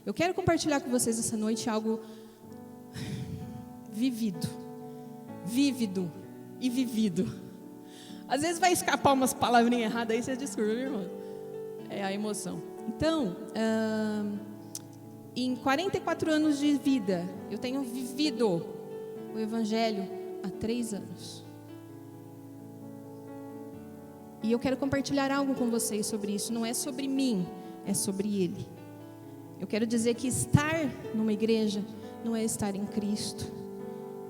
Eu quero compartilhar com vocês essa noite algo vívido e vivido. Às vezes vai escapar umas palavrinhas erradas aí, vocês desculpem, meu irmão. É a emoção. Então, em 44 anos de vida, eu tenho vivido o Evangelho há 3 anos. E eu quero compartilhar algo com vocês sobre isso. Não é sobre mim, é sobre Ele. Eu quero dizer que estar numa igreja não é estar em Cristo.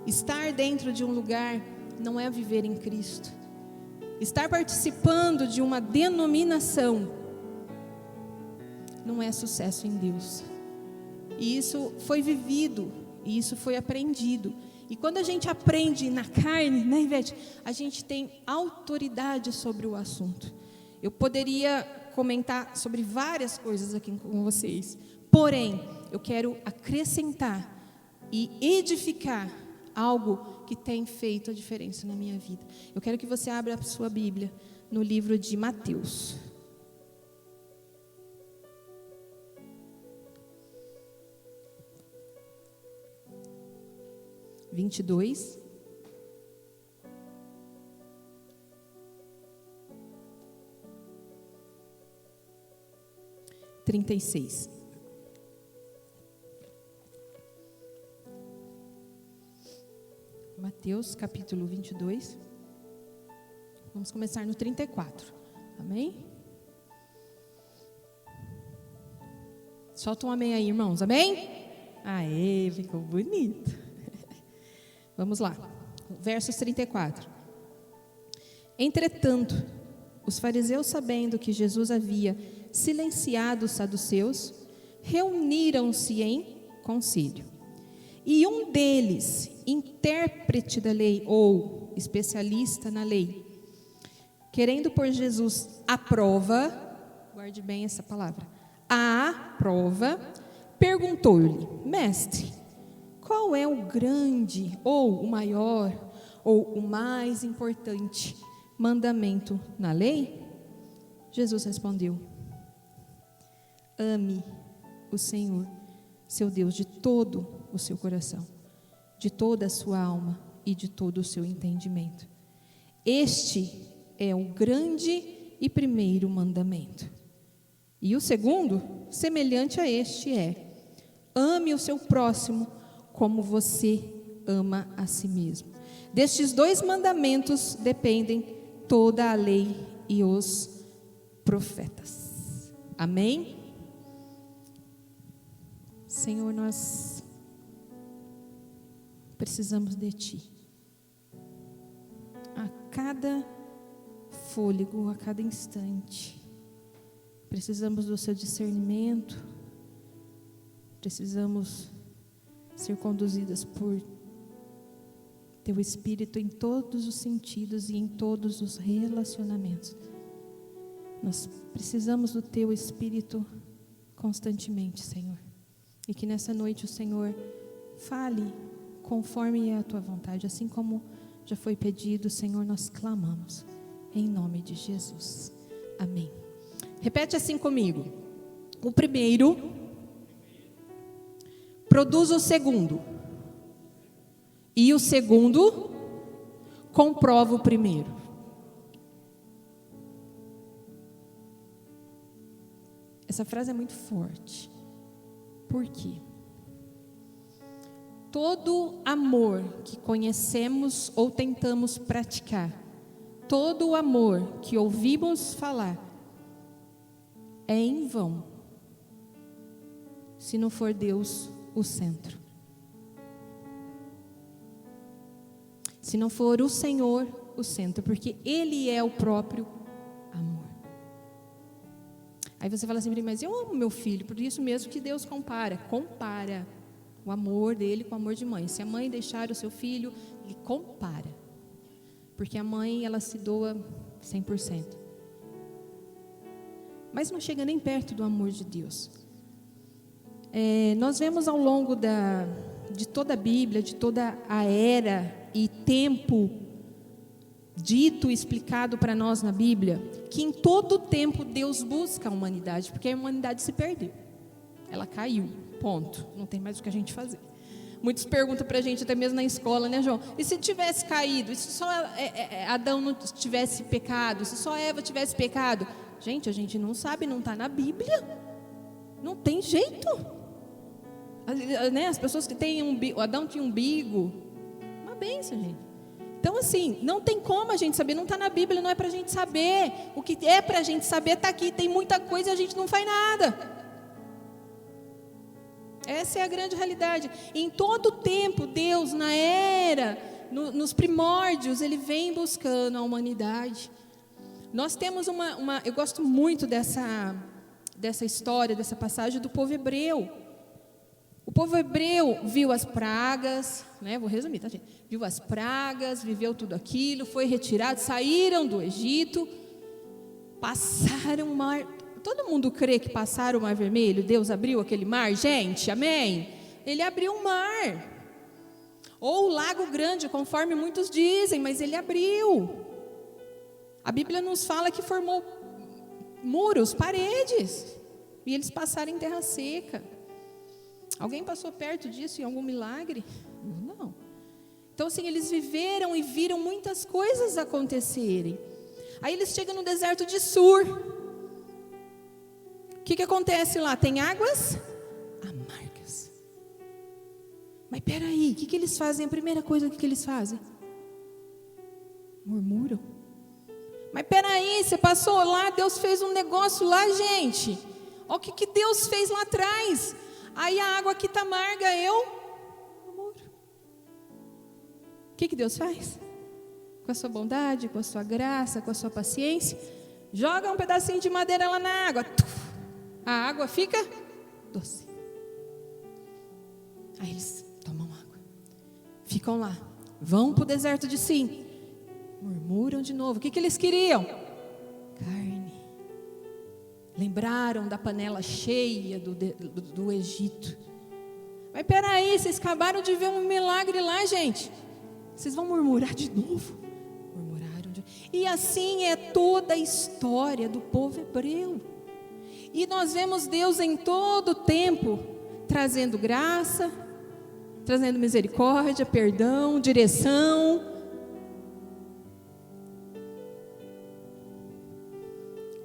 Estar dentro de um lugar não é viver em Cristo. Estar participando de uma denominação não é sucesso em Deus. E isso foi vivido, e isso foi aprendido. E quando a gente aprende na carne, né, Ivete? A gente tem autoridade sobre o assunto. Eu poderia comentar sobre várias coisas aqui com vocês. Porém, eu quero acrescentar e edificar algo que tem feito a diferença na minha vida. Eu quero que você abra a sua Bíblia no livro de Mateus. (22) 36. Mateus capítulo 22. Vamos começar no 34. Amém? Solta um amém aí, irmãos. Amém? Aê, ficou bonito. Vamos lá. Versos 34. Entretanto, os fariseus, sabendo que Jesus havia silenciado os saduceus, reuniram-se em conselho. E um deles, intérprete da lei ou especialista na lei, querendo pôr Jesus à prova, guarde bem essa palavra, à prova, perguntou-lhe: Mestre, qual é o grande, ou o maior, ou o mais importante mandamento na lei? Jesus respondeu: Ame o Senhor, seu Deus, de todo o seu coração, de toda a sua alma e de todo o seu entendimento. Este é o grande e primeiro mandamento. E o segundo, semelhante a este, é: ame o seu próximo como você ama a si mesmo. Destes 2 mandamentos dependem toda a lei e os profetas. Amém? Senhor, nós precisamos de Ti. A cada fôlego, a cada instante. Precisamos do Seu discernimento. Precisamos ser conduzidas por Teu Espírito em todos os sentidos e em todos os relacionamentos. Nós precisamos do Teu Espírito constantemente, Senhor. E que nessa noite o Senhor fale conforme é a Tua vontade. Assim como já foi pedido, Senhor, nós clamamos. Em nome de Jesus. Amém. Repete assim comigo. O primeiro produz o segundo. E o segundo comprova o primeiro. Essa frase é muito forte. Por quê? Todo amor que conhecemos ou tentamos praticar, todo o amor que ouvimos falar, é em vão, se não for Deus o centro. Se não for o Senhor o centro, porque Ele é o próprio amor. Aí você fala assim, mas eu amo meu filho, por isso mesmo que Deus compara o amor dele com o amor de mãe. Se a mãe deixar o seu filho, ele compara, porque a mãe, ela se doa 100%. Mas não chega nem perto do amor de Deus. Nós vemos ao longo de toda a Bíblia, de toda a era e tempo dito e explicado para nós na Bíblia, que em todo tempo Deus busca a humanidade, porque a humanidade se perdeu. ela caiu, ponto, não tem mais o que a gente fazer. Muitos perguntam para a gente, até mesmo na escola, né, João? E se tivesse caído? E se só Adão não tivesse pecado? Se só Eva tivesse pecado? Gente, a gente não sabe, não está na Bíblia. Não tem jeito. As pessoas que têm umbigo, Adão tinha umbigo. Uma bênção, gente. Então, assim, não tem como a gente saber, não está na Bíblia, não é para a gente saber. O que é para a gente saber está aqui. Tem muita coisa e a gente não faz nada. Essa é a grande realidade. Em todo o tempo, Deus, na era, nos primórdios, Ele vem buscando a humanidade. Nós temos eu gosto muito dessa história, dessa passagem do povo hebreu. O povo hebreu viu as pragas, né? Vou resumir, tá, gente? Viu as pragas, viveu tudo aquilo, foi retirado, saíram do Egito, passaram o mar. Todo mundo crê que passaram o mar vermelho? Deus abriu aquele mar? Gente, amém? Ele abriu um mar. Ou o lago grande, conforme muitos dizem, mas ele abriu. A Bíblia nos fala que formou muros, paredes, e eles passaram em terra seca. Alguém passou perto disso em algum milagre? Não. Então, assim, eles viveram e viram muitas coisas acontecerem. Aí eles chegam no deserto de Sur. O que acontece lá? Tem águas amargas. Mas peraí, o que eles fazem? A primeira coisa que eles fazem? Murmuram. Mas peraí, você passou lá, Deus fez um negócio lá, gente. Olha o que Deus fez lá atrás. Aí a água aqui está amarga, eu murmuro. O que Deus faz? Com a sua bondade, com a sua graça, com a sua paciência, joga um pedacinho de madeira lá na água. A água fica doce. Aí eles tomam água, ficam lá, vão para o deserto de Sim, murmuram de novo. O que eles queriam? Carne. Lembraram da panela cheia do Egito. Mas peraí, vocês acabaram de ver um milagre lá, gente. Vocês vão murmurar de novo? Murmuraram de novo. E assim é toda a história do povo hebreu. E nós vemos Deus em todo o tempo trazendo graça, trazendo misericórdia, perdão, direção.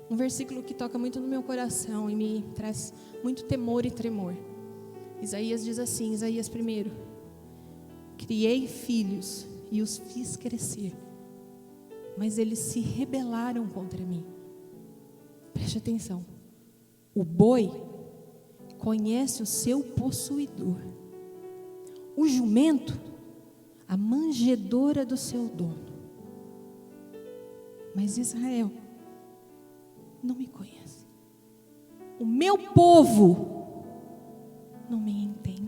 Um versículo que toca muito no meu coração e me traz muito temor e tremor. Isaías diz assim, Isaías 1: criei filhos e os fiz crescer, mas eles se rebelaram contra mim. Preste atenção. O boi conhece o seu possuidor, o jumento, a manjedoura do seu dono. Mas Israel não me conhece. O meu povo não me entende.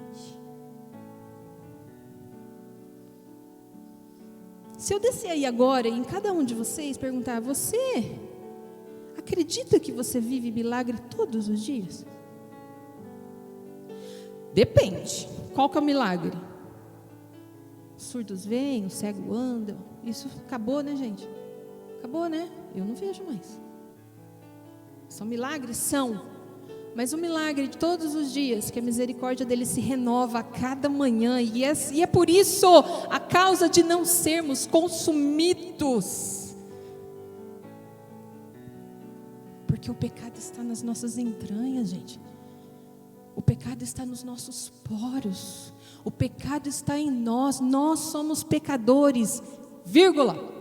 Se eu descer aí agora e em cada um de vocês perguntar: você acredita que você vive milagre todos os dias? Depende. Qual que é o milagre? Os surdos veem, os cegos andam. Isso acabou, né, gente? Acabou, né? Eu não vejo mais. São milagres? São. Mas o milagre de todos os dias, que a misericórdia dele se renova a cada manhã. E é por isso a causa de não sermos consumidos. Porque o pecado está nas nossas entranhas, gente. O pecado está nos nossos poros. O pecado está em nós. Nós somos pecadores, vírgula.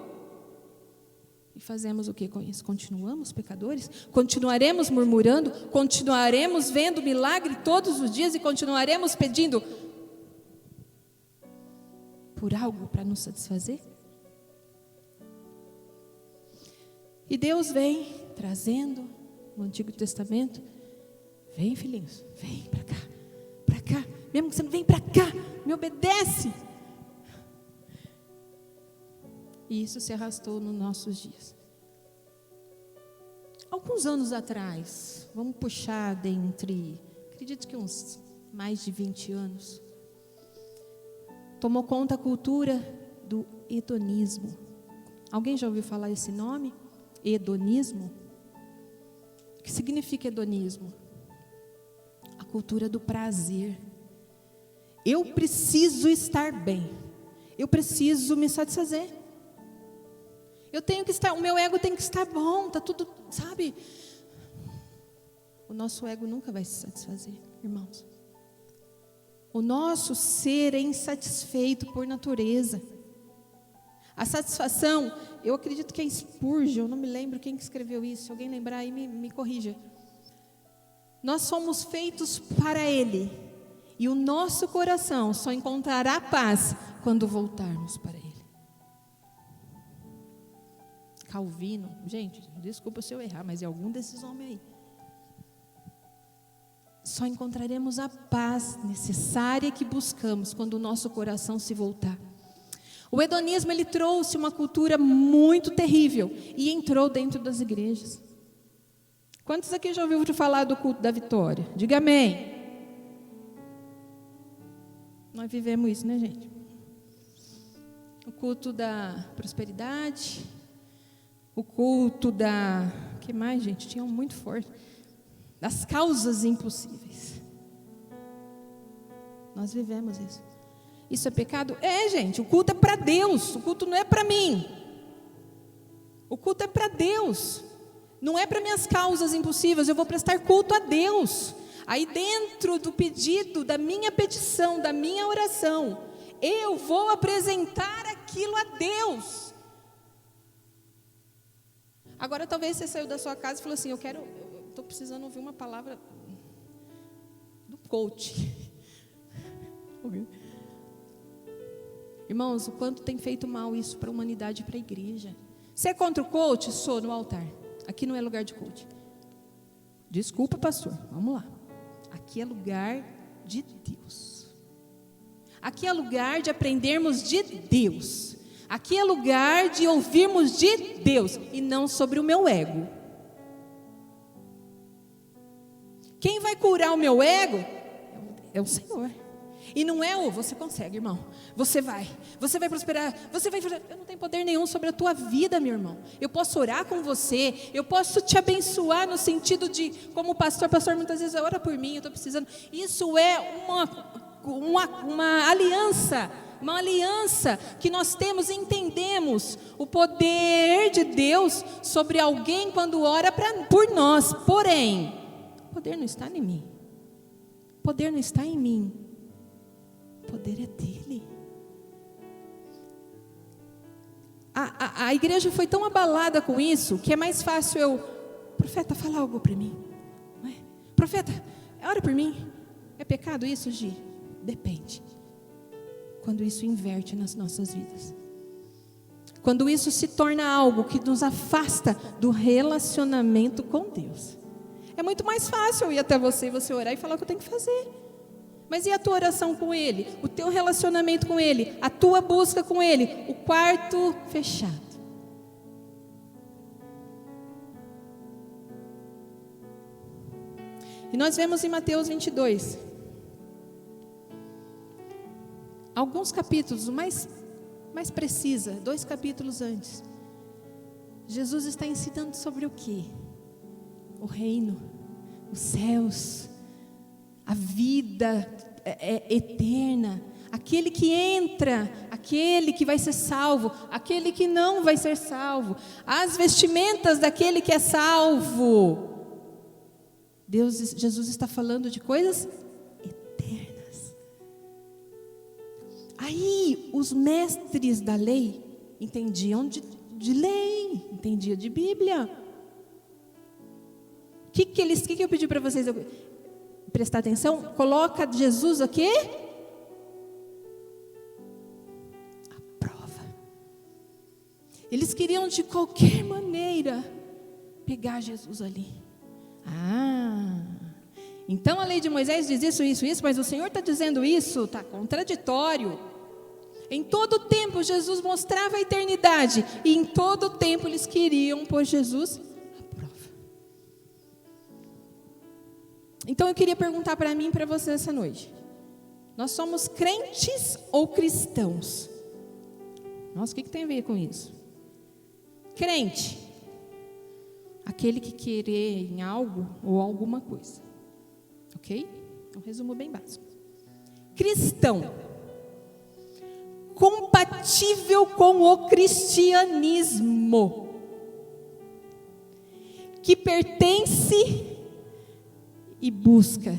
E fazemos o que com isso? Continuamos pecadores? Continuaremos murmurando? Continuaremos vendo milagre todos os dias e continuaremos pedindo por algo para nos satisfazer? E Deus vem trazendo no Antigo Testamento: vem, filhinhos, vem para cá, mesmo que você não vem para cá, me obedece. E isso se arrastou nos nossos dias. Alguns anos atrás, vamos puxar dentre, acredito que uns mais de 20 anos, tomou conta a cultura do hedonismo. Alguém já ouviu falar esse nome? Hedonismo? O que significa hedonismo? A cultura do prazer. Eu preciso estar bem. Eu preciso me satisfazer. Eu tenho que estar, o meu ego tem que estar bom, tá tudo, sabe? O nosso ego nunca vai se satisfazer, irmãos. O nosso ser é insatisfeito por natureza. A satisfação, eu acredito que é Spurgeon, eu não me lembro quem que escreveu isso. Se alguém lembrar aí, me corrija. Nós somos feitos para Ele. E o nosso coração só encontrará paz quando voltarmos para Ele. Calvino, gente, desculpa se eu errar, mas é algum desses homens aí. Só encontraremos a paz necessária que buscamos quando o nosso coração se voltar. O hedonismo, ele trouxe uma cultura muito terrível e entrou dentro das igrejas. Quantos aqui já ouviram falar do culto da vitória? Diga amém. Nós vivemos isso, né, gente? O culto da prosperidade, o culto da... O que mais, gente? Tinha um muito forte. Das causas impossíveis. Nós vivemos isso. Isso é pecado? É, gente, o culto é para Deus, o culto não é para mim. O culto é para Deus. Não é para minhas causas impossíveis, eu vou prestar culto a Deus. Aí dentro do pedido, da minha petição, da minha oração, eu vou apresentar aquilo a Deus. Agora talvez você saiu da sua casa e falou assim, eu estou precisando ouvir uma palavra do coach. Irmãos, o quanto tem feito mal isso para a humanidade e para a igreja. Você é contra o coach? Sou no altar. Aqui não é lugar de coach. Desculpa, pastor, vamos lá. Aqui é lugar de Deus. Aqui é lugar de aprendermos de Deus. Aqui é lugar de ouvirmos de Deus e não sobre o meu ego. Quem vai curar o meu ego é o Senhor. E não é você consegue, irmão. Você vai prosperar, eu não tenho poder nenhum sobre a tua vida, meu irmão. Eu posso orar com você, eu posso te abençoar no sentido de, como pastor muitas vezes ora por mim, eu estou precisando. Isso é uma aliança. Uma aliança que nós temos e entendemos o poder de Deus sobre alguém quando ora por nós. Porém, o poder não está em mim. O poder não está em mim. O poder é dele. A igreja foi tão abalada com isso que é mais fácil profeta, fala algo para mim. Não é? Profeta, ora por mim. É pecado isso, Gi? Depende. Quando isso inverte nas nossas vidas. Quando isso se torna algo que nos afasta do relacionamento com Deus. É muito mais fácil eu ir até você e você orar e falar o que eu tenho que fazer. Mas e a tua oração com Ele? O teu relacionamento com Ele? A tua busca com Ele? O quarto fechado. E nós vemos em Mateus 22. Alguns capítulos, mais precisa, 2 capítulos antes. Jesus está ensinando sobre o quê? O reino, os céus, a vida eterna, aquele que entra, aquele que vai ser salvo, aquele que não vai ser salvo, as vestimentas daquele que é salvo. Jesus está falando de coisas eternas. Aí os mestres da lei entendiam de lei, entendiam de Bíblia. O que eu pedi para vocês prestar atenção? Coloca Jesus aqui à prova. Eles queriam de qualquer maneira pegar Jesus ali. Então a lei de Moisés diz isso, mas o Senhor está dizendo isso, está contraditório. Em todo tempo Jesus mostrava a eternidade, e em todo tempo eles queriam pôr Jesus à prova. Então eu queria perguntar para mim e para você essa noite: nós somos crentes ou cristãos? Nossa, o que tem a ver com isso? Crente, aquele que crê em algo ou alguma coisa, ok? Um resumo bem básico. Cristão, compatível com o cristianismo, que pertence e busca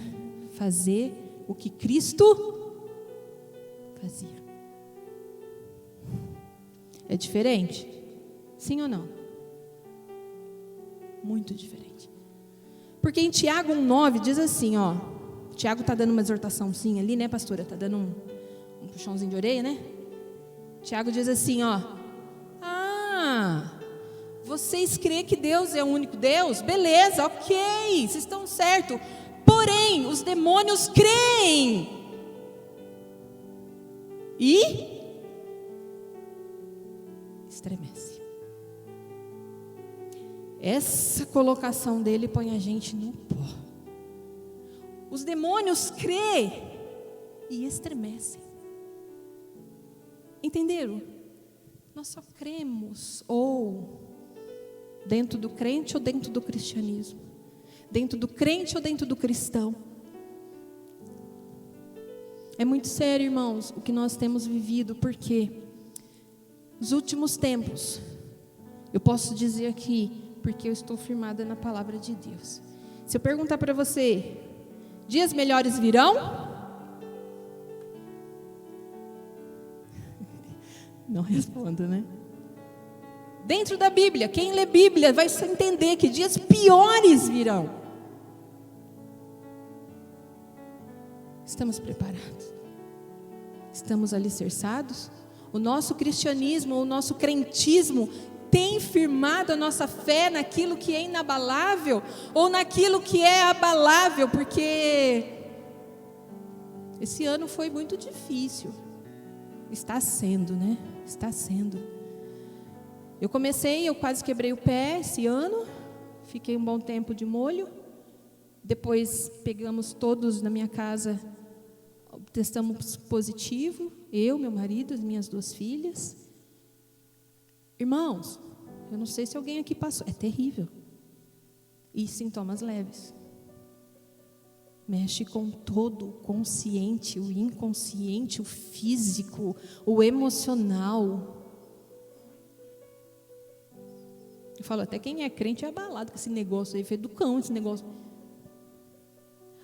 fazer o que Cristo fazia. É diferente? Sim ou não? Muito diferente. Porque em Tiago 1,9 diz assim, ó. Tiago está dando uma exortaçãozinha ali, né, pastora? Está dando um puxãozinho de orelha, né? Tiago diz assim, ó. Vocês creem que Deus é o único Deus? Beleza, ok, vocês estão certos. Porém, os demônios creem. E estremece. Essa colocação dele põe a gente no pó. Os demônios creem e estremecem. Entenderam? Nós só cremos ou dentro do crente ou dentro do cristianismo, dentro do crente ou dentro do cristão. É muito sério, irmãos, o que nós temos vivido, porque nos últimos tempos, eu posso dizer aqui, porque eu estou firmada na palavra de Deus. Se eu perguntar para você, dias melhores virão? Não responda, né? Dentro da Bíblia, quem lê Bíblia vai entender que dias piores virão. Estamos preparados? Estamos alicerçados? O nosso cristianismo, o nosso crentismo tem firmado a nossa fé naquilo que é inabalável ou naquilo que é abalável? Porque esse ano foi muito difícil. Está sendo, né? Está sendo. Eu quase quebrei o pé esse ano, fiquei um bom tempo de molho, depois pegamos todos na minha casa, testamos positivo, eu, meu marido, as minhas 2 filhas. Irmãos, eu não sei se alguém aqui passou, é terrível, e sintomas leves, mexe com todo o consciente, o inconsciente, o físico, o emocional. Eu falo, até quem é crente é abalado com esse negócio aí, feito do cão esse negócio.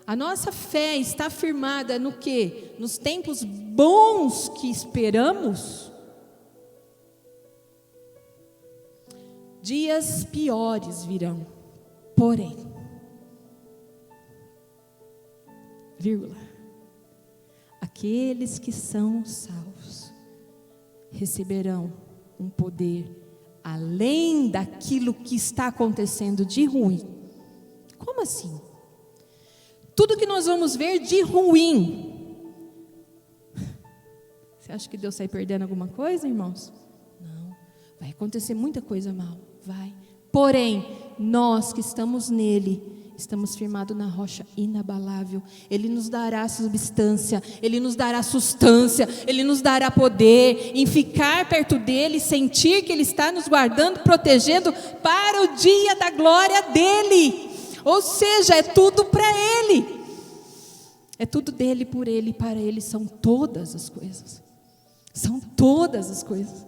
A nossa fé está firmada no quê? Nos tempos bons que esperamos. Dias piores virão, porém, aqueles que são salvos receberão um poder além daquilo que está acontecendo de ruim. Como assim? Tudo que nós vamos ver de ruim. Você acha que Deus sai perdendo alguma coisa, irmãos? Não. Vai acontecer muita coisa mal. Vai. Porém, nós que estamos nele, estamos firmados na rocha inabalável. Ele nos dará substância, Ele nos dará sustância, Ele nos dará poder em ficar perto dEle, sentir que Ele está nos guardando, protegendo para o dia da glória dEle. Ou seja, é tudo para Ele. É tudo dEle, por Ele e para Ele são todas as coisas. São todas as coisas.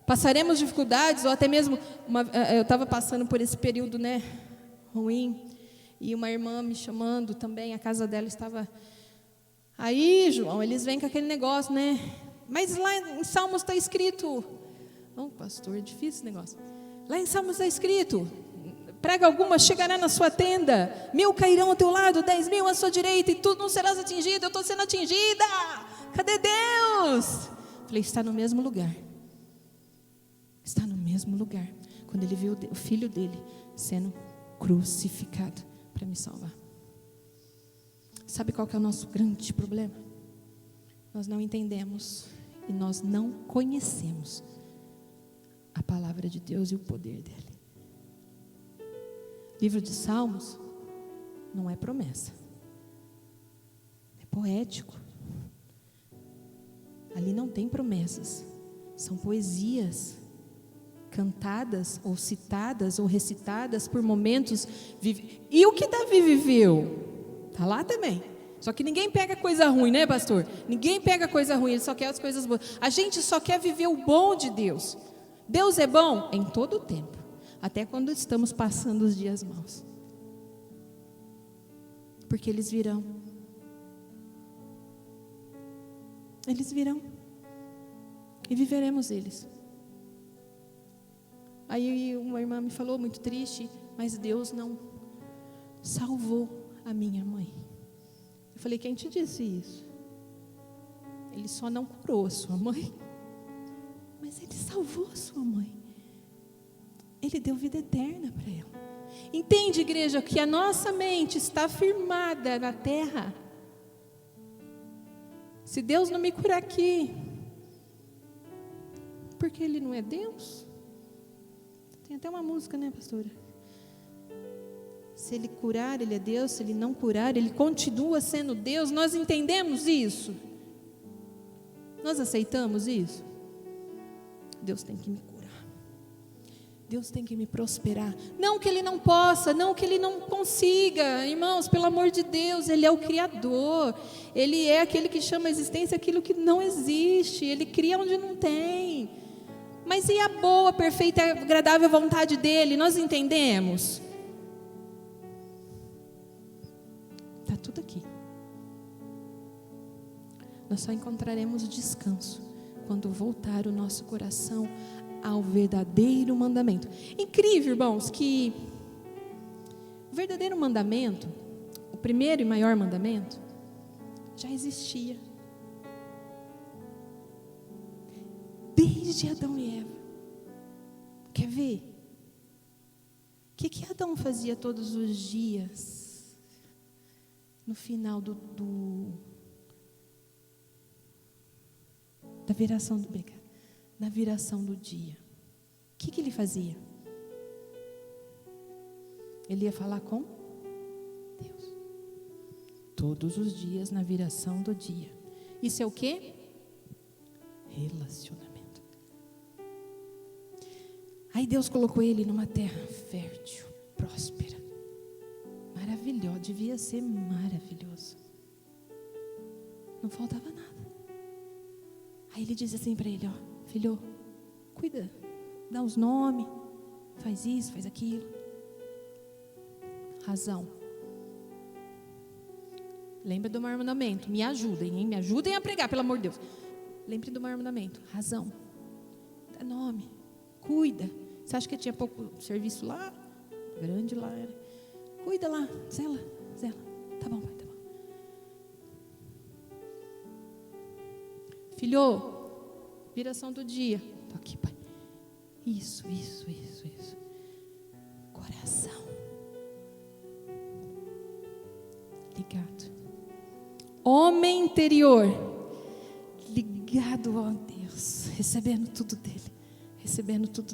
Passaremos dificuldades, ou até mesmo, eu estava passando por esse período, né, ruim. E uma irmã me chamando também, a casa dela estava... Aí, João, eles vêm com aquele negócio, né? Mas lá em Salmos está escrito... Não, pastor, é difícil esse negócio. Lá em Salmos está escrito... Praga alguma chegará na sua tenda, 1000 cairão ao teu lado, 10.000 à sua direita, e tu não serás atingido. Eu estou sendo atingida. Cadê Deus? Falei, está no mesmo lugar. Está no mesmo lugar. Quando ele viu o filho dele sendo crucificado para me salvar. Sabe qual que é o nosso grande problema? Nós não entendemos e nós não conhecemos a palavra de Deus e o poder dele. Livro de Salmos não é promessa, é poético. Ali não tem promessas, são poesias cantadas ou citadas ou recitadas por momentos. E o que Davi viveu? Está lá também. Só que ninguém pega coisa ruim, né, pastor? Ninguém pega coisa ruim, ele só quer as coisas boas. A gente só quer viver o bom de Deus. Deus é bom em todo o tempo, até quando estamos passando os dias maus. Porque eles virão. Eles virão. E viveremos eles. Aí uma irmã me falou, muito triste, mas Deus não salvou a minha mãe. Eu falei, quem te disse isso? Ele só não curou a sua mãe, mas Ele salvou a sua mãe. Ele deu vida eterna para ela. Entende, igreja, que a nossa mente está firmada na terra. Se Deus não me curar aqui, porque Ele não é Deus? Tem até uma música, né, pastora? Se Ele curar, Ele é Deus. Se Ele não curar, Ele continua sendo Deus. Nós entendemos isso? Nós aceitamos isso? Deus tem que me curar. Deus tem que me prosperar. Não que Ele não possa, não que Ele não consiga. Irmãos, pelo amor de Deus, Ele é o Criador. Ele é aquele que chama a existência aquilo que não existe. Ele cria onde não tem. Mas e a boa, perfeita e agradável vontade dEle? Nós entendemos? Está tudo aqui. Nós só encontraremos descanso quando voltar o nosso coração ao verdadeiro mandamento. Incrível, irmãos, que o verdadeiro mandamento, o primeiro e maior mandamento, já existia. Desde Adão e Eva. Quer ver? O que Adão fazia todos os dias? No final da viração do pecado, na viração do dia. O que ele fazia? Ele ia falar com Deus. Todos os dias na viração do dia. Isso é o quê? Relacionamento. Aí Deus colocou ele numa terra fértil, próspera, maravilhosa, devia ser maravilhoso. Não faltava nada. Aí ele diz assim para ele, ó, filho, cuida, dá os nomes, faz isso, faz aquilo. Razão. Lembra do maior mandamento, me ajudem, hein? Me ajudem a pregar, pelo amor de Deus. Lembre do maior mandamento, razão, dá nome, cuida. Você acha que tinha pouco serviço lá? Grande lá era. Cuida lá, zela. Tá bom, pai, tá bom. Filho, viração do dia. Tô aqui, pai. Isso. Coração. Ligado. Homem interior. Ligado a Deus. Recebendo tudo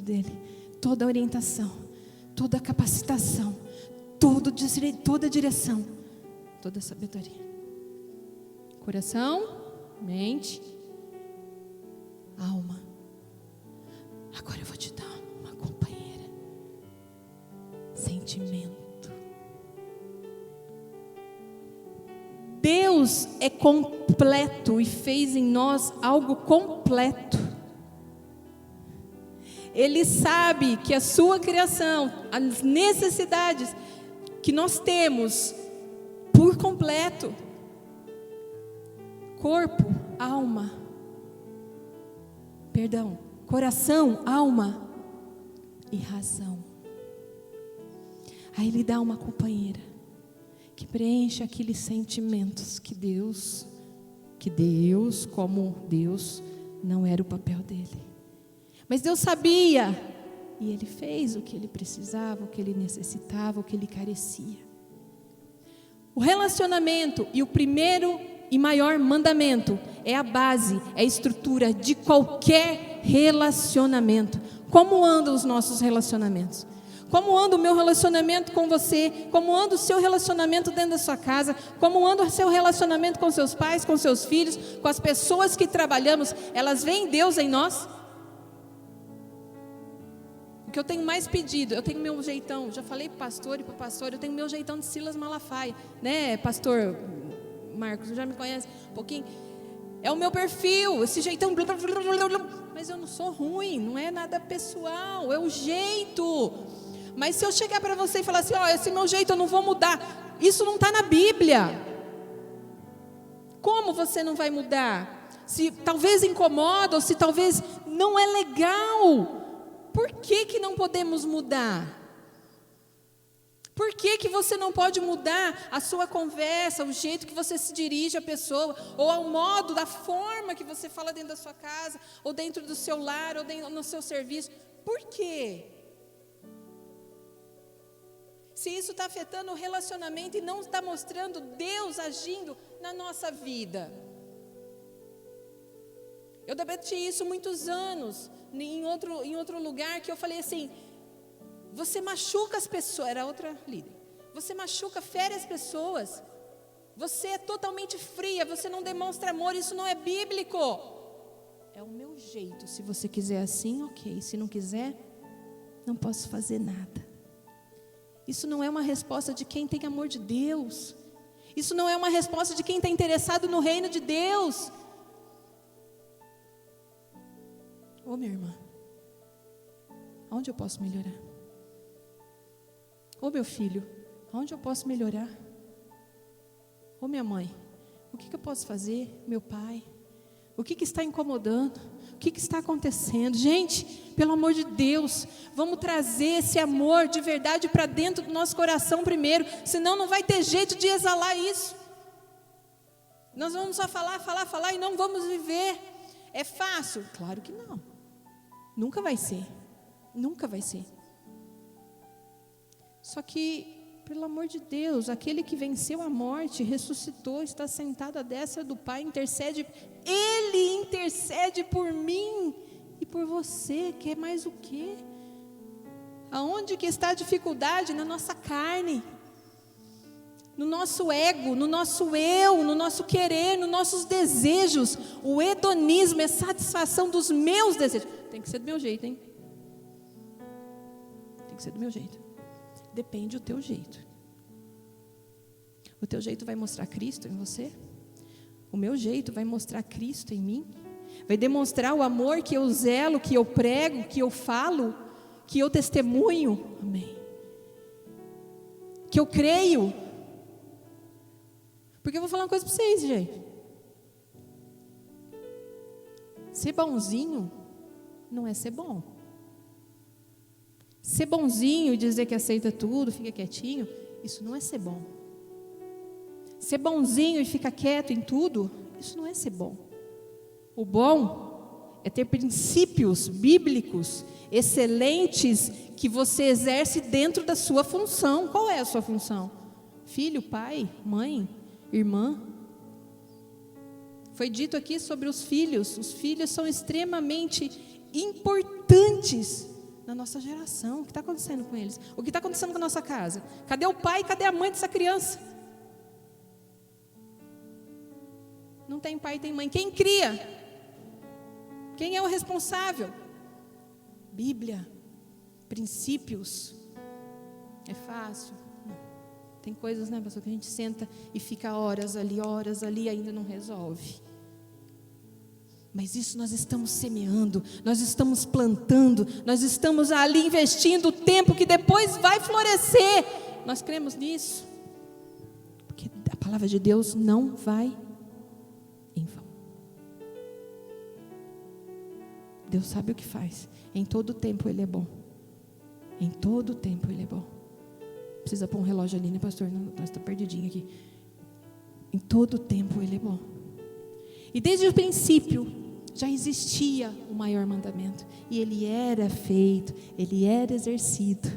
dele. Toda a orientação. Toda a capacitação. Toda a direção. Toda a sabedoria. Coração, mente, alma. Agora eu vou te dar uma companheira. Sentimento. Deus é completo e fez em nós algo completo. Ele sabe que a sua criação, as necessidades que nós temos por completo, coração, alma e razão. Aí Ele dá uma companheira que preenche aqueles sentimentos que Deus, como Deus, não era o papel dele. Mas Deus sabia, e Ele fez o que Ele precisava, o que Ele necessitava, o que Ele carecia. O relacionamento e o primeiro e maior mandamento é a base, é a estrutura de qualquer relacionamento. Como andam os nossos relacionamentos? Como anda o meu relacionamento com você? Como anda o seu relacionamento dentro da sua casa? Como anda o seu relacionamento com seus pais, com seus filhos, com as pessoas que trabalhamos? Elas veem Deus em nós? O que eu tenho mais pedido, eu tenho meu jeitão, já falei para o pastor e para o pastor, eu tenho meu jeitão de Silas Malafaia, né, pastor Marcos, já me conhece um pouquinho. É o meu perfil, esse jeitão. Mas eu não sou ruim, não é nada pessoal, é o jeito. Mas se eu chegar para você e falar assim, esse meu jeito eu não vou mudar, isso não está na Bíblia. Como você não vai mudar? Se talvez incomoda, ou se talvez não é legal, por que não podemos mudar? Por que você não pode mudar a sua conversa, o jeito que você se dirige à pessoa, ou ao modo, da forma que você fala dentro da sua casa, ou dentro do seu lar, ou dentro, no seu serviço? Por quê? Se isso está afetando o relacionamento e não está mostrando Deus agindo na nossa vida. Eu debati isso muitos anos, em outro lugar, que eu falei assim, você machuca as pessoas, era outra líder, você machuca, fere as pessoas, você é totalmente fria, você não demonstra amor, isso não é bíblico. É o meu jeito, se você quiser assim, ok, se não quiser, não posso fazer nada. Isso não é uma resposta de quem tem amor de Deus, isso não é uma resposta de quem está interessado no reino de Deus. Ô minha irmã, aonde eu posso melhorar? Ô meu filho, aonde eu posso melhorar? Ô minha mãe, o que eu posso fazer? Meu pai, o que está incomodando? O que está acontecendo? Gente, pelo amor de Deus, vamos trazer esse amor de verdade para dentro do nosso coração primeiro, senão não vai ter jeito de exalar isso. Nós vamos só falar e não vamos viver. É fácil? Claro que não. Nunca vai ser. Nunca vai ser. Só que, pelo amor de Deus, aquele que venceu a morte, ressuscitou, está sentado à destra do Pai, intercede. Ele intercede por mim e por você. Quer mais o quê? Aonde que está a dificuldade? Na nossa carne, no nosso ego, no nosso eu, no nosso querer, nos nossos desejos. O hedonismo é satisfação dos meus desejos. Tem que ser do meu jeito, hein? Tem que ser do meu jeito. Depende do teu jeito. O teu jeito vai mostrar Cristo em você? O meu jeito vai mostrar Cristo em mim? Vai demonstrar o amor que eu zelo, que eu prego, que eu falo, que eu testemunho? Amém. Que eu creio? Porque eu vou falar uma coisa para vocês, gente. Ser bonzinho não é ser bom. Ser bonzinho e dizer que aceita tudo, fica quietinho, isso não é ser bom. Ser bonzinho e ficar quieto em tudo, isso não é ser bom. O bom é ter princípios bíblicos excelentes que você exerce dentro da sua função. Qual é a sua função? Filho, pai, mãe, irmã. Foi dito aqui sobre os filhos. Os filhos são extremamente importantes na nossa geração. O que está acontecendo com eles? O que está acontecendo com a nossa casa? Cadê o pai, cadê a mãe dessa criança? Não tem pai, tem mãe. Quem cria? Quem é o responsável? Bíblia, princípios. É fácil? Não. Tem coisas, né, pastor, que a gente senta e fica horas ali e ainda não resolve. Mas isso nós estamos semeando, nós estamos plantando, nós estamos ali investindo o tempo que depois vai florescer. Nós cremos nisso? Porque a palavra de Deus não vai em vão. Deus sabe o que faz. Em todo tempo Ele é bom. Em todo tempo Ele é bom. Precisa pôr um relógio ali, né, pastor? Nós estamos perdidinhos aqui. Em todo tempo Ele é bom. E desde o princípio já existia o maior mandamento. E ele era feito, ele era exercido.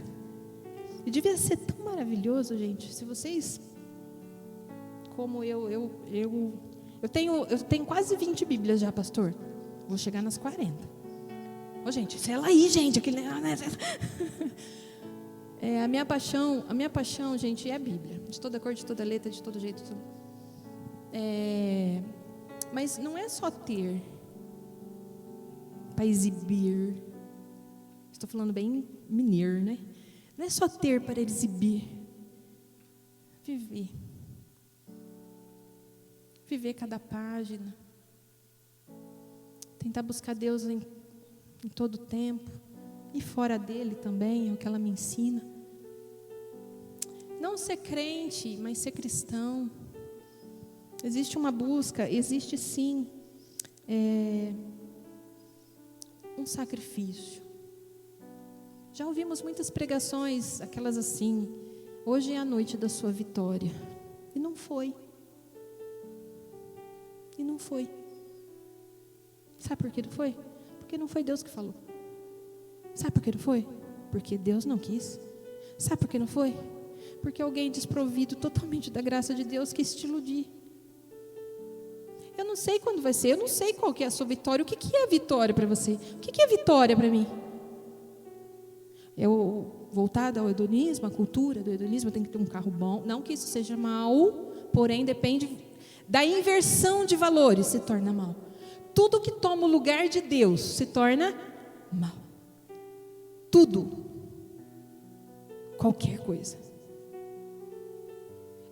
E devia ser tão maravilhoso, gente, se vocês, como eu tenho quase 20 Bíblias já, pastor. Vou chegar nas 40. Ô, gente, sei lá aí, gente. A minha paixão, gente, é a Bíblia. De toda cor, de toda letra, de todo jeito. Mas não é só ter para exibir. Estou falando bem mineiro, né? Não é só ter para exibir. Viver. viver cada página. Tentar buscar Deus em todo o tempo. E fora dele também, é o que ela me ensina. Não ser crente, mas ser cristão. Existe uma busca, existe sim um sacrifício. Já ouvimos muitas pregações, aquelas assim, hoje é a noite da sua vitória. E não foi. E não foi. Sabe por que não foi? Porque não foi Deus que falou. Sabe por que não foi? Porque Deus não quis. Sabe por que não foi? Porque alguém desprovido totalmente da graça de Deus quis te iludir. Eu não sei quando vai ser, eu não sei qual que é a sua vitória. O que é a vitória para você? O que é vitória para mim? Eu, voltada ao hedonismo, a cultura do hedonismo, tem que ter um carro bom. Não que isso seja mal, porém depende da inversão de valores, se torna mal. Tudo que toma o lugar de Deus se torna mal. Tudo. Qualquer coisa.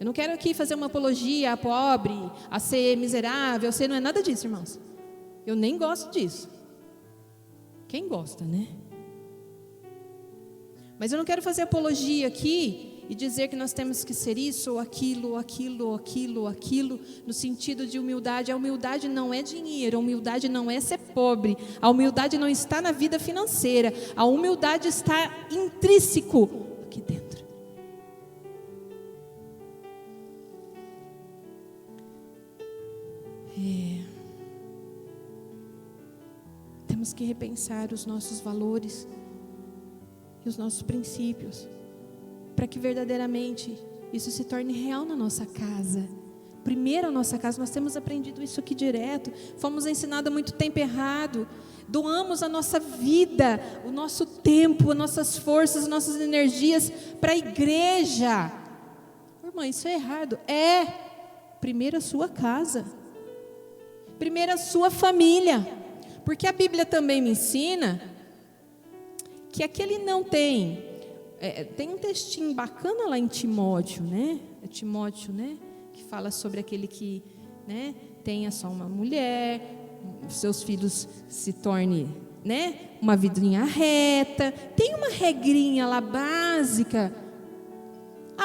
Eu não quero aqui fazer uma apologia a pobre, a ser miserável, a ser, não é nada disso, irmãos. Eu nem gosto disso. Quem gosta, né? Mas eu não quero fazer apologia aqui e dizer que nós temos que ser isso ou aquilo, ou aquilo, ou aquilo, ou aquilo, no sentido de humildade. A humildade não é dinheiro, a humildade não é ser pobre, a humildade não está na vida financeira, a humildade está intrínseco aqui dentro. Temos que repensar os nossos valores e os nossos princípios, para que verdadeiramente isso se torne real na nossa casa. Primeiro a nossa casa, nós temos aprendido isso aqui direto, fomos ensinados há muito tempo errado, doamos a nossa vida, o nosso tempo, as nossas forças, as nossas energias para a igreja. Irmã, isso é errado. Primeiro a sua casa, primeiro a sua família, porque a Bíblia também me ensina que aquele não tem um textinho bacana lá em Timóteo, né? É Timóteo, né? Que fala sobre aquele que, né, tenha só uma mulher, os seus filhos se tornem, né, uma vidinha reta. Tem uma regrinha lá básica.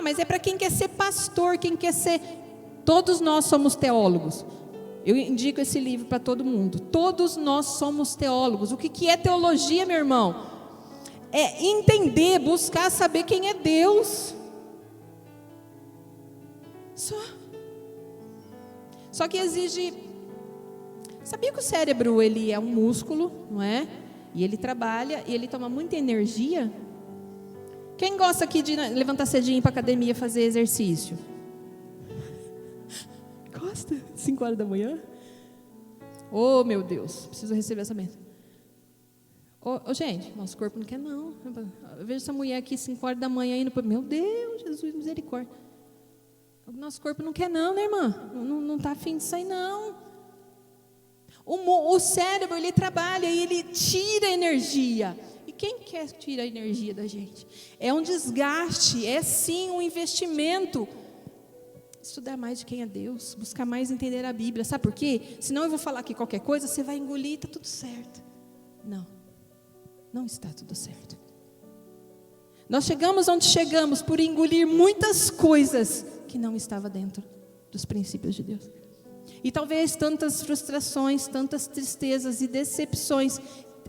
Mas é para quem quer ser pastor, quem quer ser... Todos nós somos teólogos. Eu indico esse livro para todo mundo. Todos nós somos teólogos. O que é teologia, meu irmão? É entender, buscar saber quem é Deus. Só que exige... Sabia que o cérebro, ele é um músculo, não é? E ele trabalha, e ele toma muita energia. Quem gosta aqui de levantar cedinho para a academia fazer exercício? Gosta? 5 horas da manhã? Oh, meu Deus, preciso receber essa mensagem. Gente, nosso corpo não quer não. Eu vejo essa mulher aqui 5 horas da manhã indo para... Meu Deus, Jesus, misericórdia. O nosso corpo não quer não, né, irmã? Não está afim disso aí não. O cérebro, ele trabalha e ele tira energia. E quem quer tirar a energia da gente? É um desgaste, é sim um investimento. Estudar mais de quem é Deus, buscar mais entender a Bíblia. Sabe por quê? Senão eu vou falar aqui qualquer coisa, você vai engolir e está tudo certo. Não está tudo certo. Nós chegamos onde chegamos por engolir muitas coisas que não estavam dentro dos princípios de Deus. E talvez tantas frustrações, tantas tristezas e decepções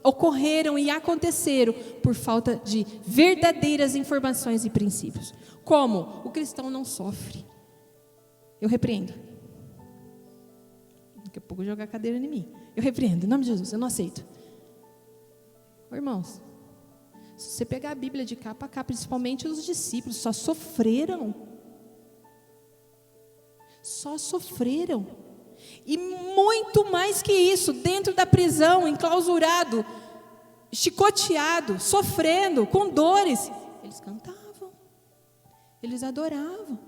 ocorreram e aconteceram por falta de verdadeiras informações e princípios. Como? O cristão não sofre. Eu repreendo. Daqui a pouco jogar a cadeira em mim. Eu repreendo, em nome de Jesus, eu não aceito. Irmãos, se você pegar a Bíblia de capa a capa, principalmente os discípulos, só sofreram. Só sofreram. E muito mais que isso, dentro da prisão, enclausurado, chicoteado, sofrendo, com dores, eles cantavam, eles adoravam.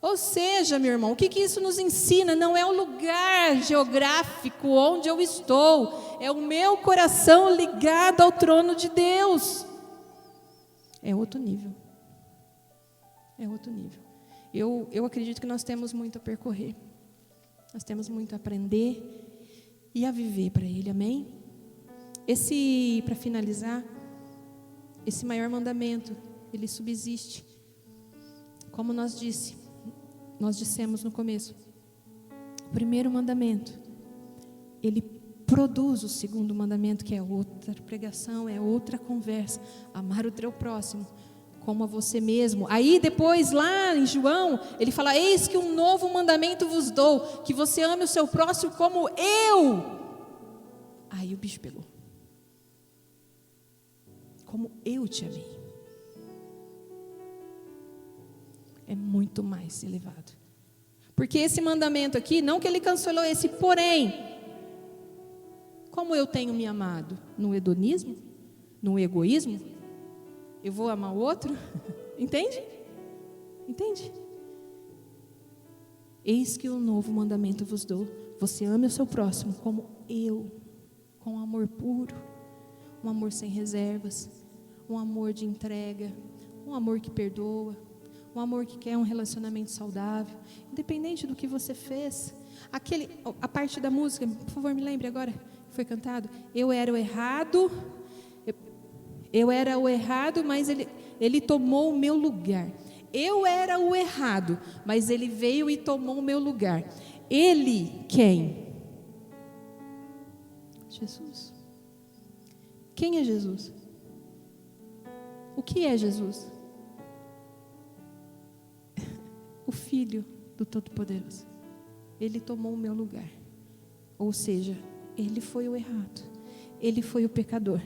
Ou seja, meu irmão, o que isso nos ensina? Não é o lugar geográfico onde eu estou, é o meu coração ligado ao trono de Deus. É outro nível. É outro nível. Eu acredito que nós temos muito a percorrer. Nós temos muito a aprender e a viver para Ele, amém? Para finalizar, esse maior mandamento, ele subsiste. Como nós dissemos no começo, o primeiro mandamento, ele produz o segundo mandamento, que é outra pregação, é outra conversa. Amar o teu próximo como a você mesmo. Aí depois, lá em João, ele fala: eis que um novo mandamento vos dou, que você ame o seu próximo como eu. Aí o bicho pegou. Como eu te amei. É muito mais elevado. Porque esse mandamento aqui, não que ele cancelou esse, porém, como eu tenho me amado? No hedonismo? No egoísmo? Eu vou amar o outro? Entende? Entende? Eis que um novo mandamento vos dou. Você ame o seu próximo como eu, com amor puro, um amor sem reservas, um amor de entrega, um amor que perdoa, um amor que quer um relacionamento saudável, independente do que você fez. A parte da música, por favor, me lembre agora, foi cantado. Eu era o errado, mas ele tomou o meu lugar. Eu era o errado, mas ele veio e tomou o meu lugar. Ele quem? Jesus. Quem é Jesus? O que é Jesus? O Filho do Todo-Poderoso. Ele tomou o meu lugar. Ou seja, ele foi o errado. Ele foi o pecador.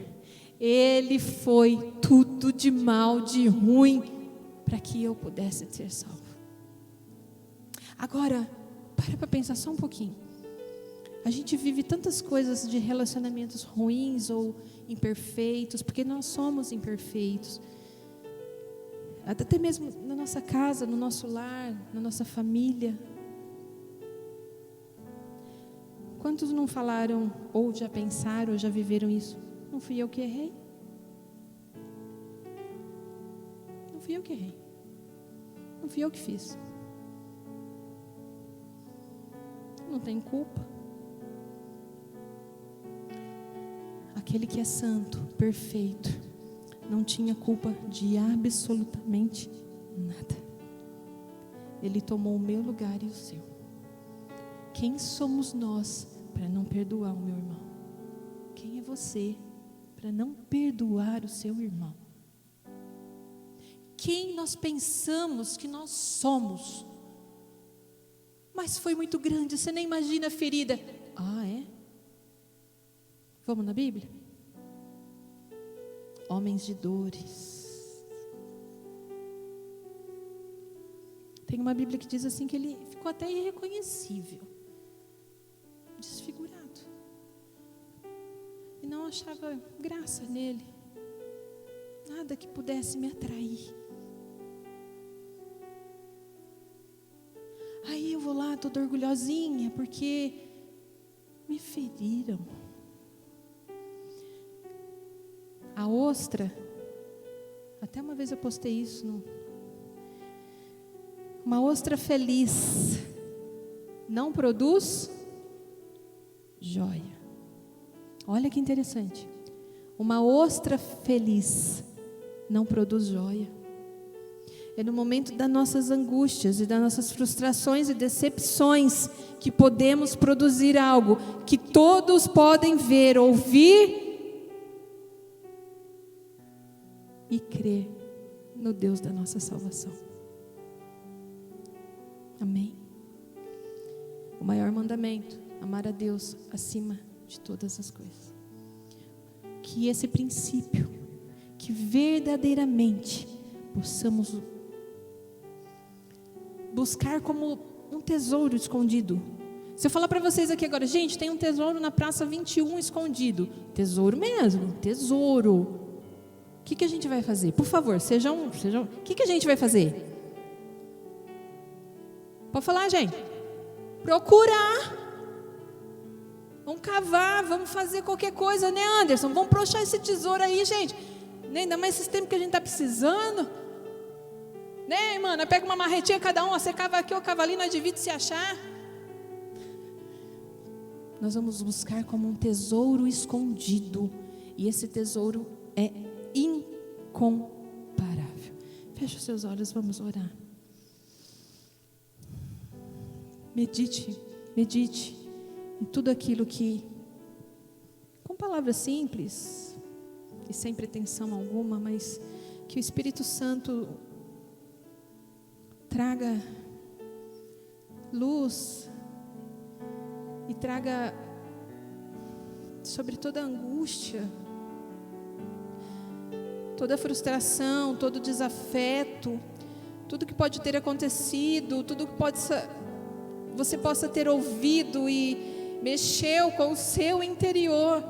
Ele foi tudo de mal, de ruim, para que eu pudesse ser salvo. Agora, para pensar só um pouquinho. A gente vive tantas coisas de relacionamentos ruins ou imperfeitos, porque nós somos imperfeitos. Até mesmo na nossa casa, no nosso lar, na nossa família. Quantos não falaram, ou já pensaram, ou já viveram isso? Não fui eu que errei. Não fui eu que errei. Não fui eu que fiz. Não tenho culpa. Aquele que é santo, perfeito, não tinha culpa de absolutamente nada. Ele tomou o meu lugar e o seu. Quem somos nós para não perdoar o meu irmão? Quem é você para não perdoar o seu irmão? Quem nós pensamos que nós somos? Mas foi muito grande, você nem imagina a ferida. Ah, é? Vamos na Bíblia? Homens de dores. Tem uma Bíblia que diz assim que ele ficou até irreconhecível, desfigurado, e não achava graça nele, nada que pudesse me atrair. Aí eu vou lá toda orgulhosinha porque me feriram. A ostra, até uma vez eu postei isso, uma ostra feliz não produz joia. Olha que interessante. Uma ostra feliz não produz joia. É no momento das nossas angústias e das nossas frustrações e decepções que podemos produzir algo que todos podem ver, ouvir e crer no Deus da nossa salvação. Amém? O maior mandamento, amar a Deus acima de todas as coisas. Que esse princípio, que verdadeiramente possamos buscar como um tesouro escondido. Se eu falar para vocês aqui agora, gente, tem um tesouro na Praça 21 escondido. Tesouro mesmo, tesouro. O que a gente vai fazer? Por favor, sejam. O que a gente vai fazer? Pode falar, gente? Procurar. Vamos cavar, vamos fazer qualquer coisa, né, Anderson? Vamos puxar esse tesouro aí, gente. Ainda mais esses tempos que a gente está precisando. Né, irmã? Pega uma marretinha cada um, você cava aqui, eu cavo ali, nós divide se achar. nós vamos buscar como um tesouro escondido, e esse tesouro é incomparável. Feche os seus olhos, vamos orar. Medite em tudo aquilo que, com palavras simples e sem pretensão alguma, mas que o Espírito Santo traga luz e traga sobre toda angústia, toda frustração, todo desafeto, tudo que pode ter acontecido, tudo que você possa ter ouvido e mexeu com o seu interior.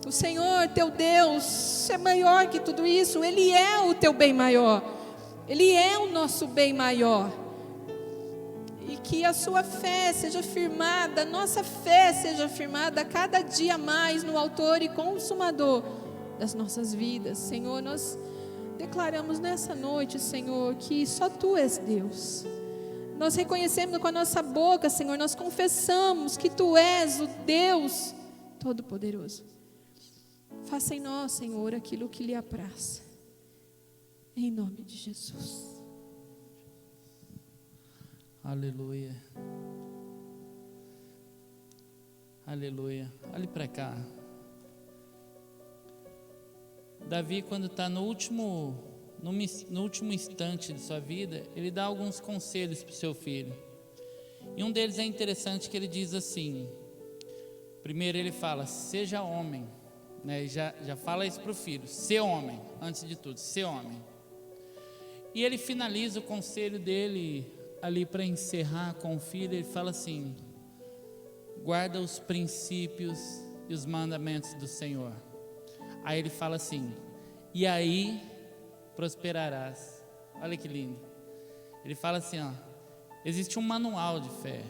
O Senhor, teu Deus, é maior que tudo isso. Ele é o teu bem maior. Ele é o nosso bem maior. E que a sua fé seja firmada, a nossa fé seja firmada cada dia mais no autor e consumador das nossas vidas. Senhor, nós declaramos nessa noite, Senhor, que só Tu és Deus. Nós reconhecemos com a nossa boca, Senhor, nós confessamos que Tu és o Deus Todo-Poderoso. Faça em nós, Senhor, aquilo que lhe apraz. Em nome de Jesus. Aleluia. Aleluia. Olhe para cá. Davi, quando está no último instante de sua vida, ele dá alguns conselhos para o seu filho. E um deles é interessante, que ele diz assim: primeiro ele fala, seja homem, né? Já fala isso para o filho, ser homem, antes de tudo, ser homem. E ele finaliza o conselho dele ali para encerrar com o filho. Ele fala assim: guarda os princípios e os mandamentos do Senhor. Aí ele fala assim: e aí prosperarás. Olha que lindo. Ele fala assim, ó, existe um manual de fé,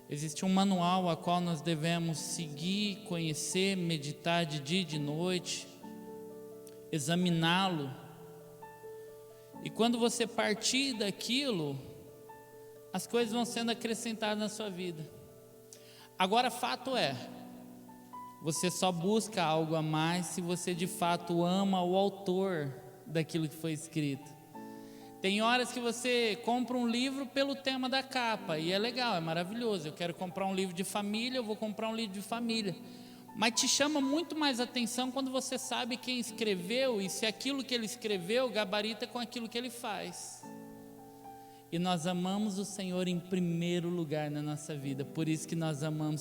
existe um manual a qual nós devemos seguir, conhecer, meditar de dia e de noite, examiná-lo. E quando você partir daquilo, as coisas vão sendo acrescentadas na sua vida. Agora, fato é, você só busca algo a mais se você de fato ama o autor daquilo que foi escrito. Tem horas que você compra um livro pelo tema da capa, e é legal, é maravilhoso. Eu quero comprar um livro de família, eu vou comprar um livro de família. Mas te chama muito mais atenção quando você sabe quem escreveu e se aquilo que ele escreveu gabarita com aquilo que ele faz. E nós amamos o Senhor em primeiro lugar na nossa vida, por isso que nós amamos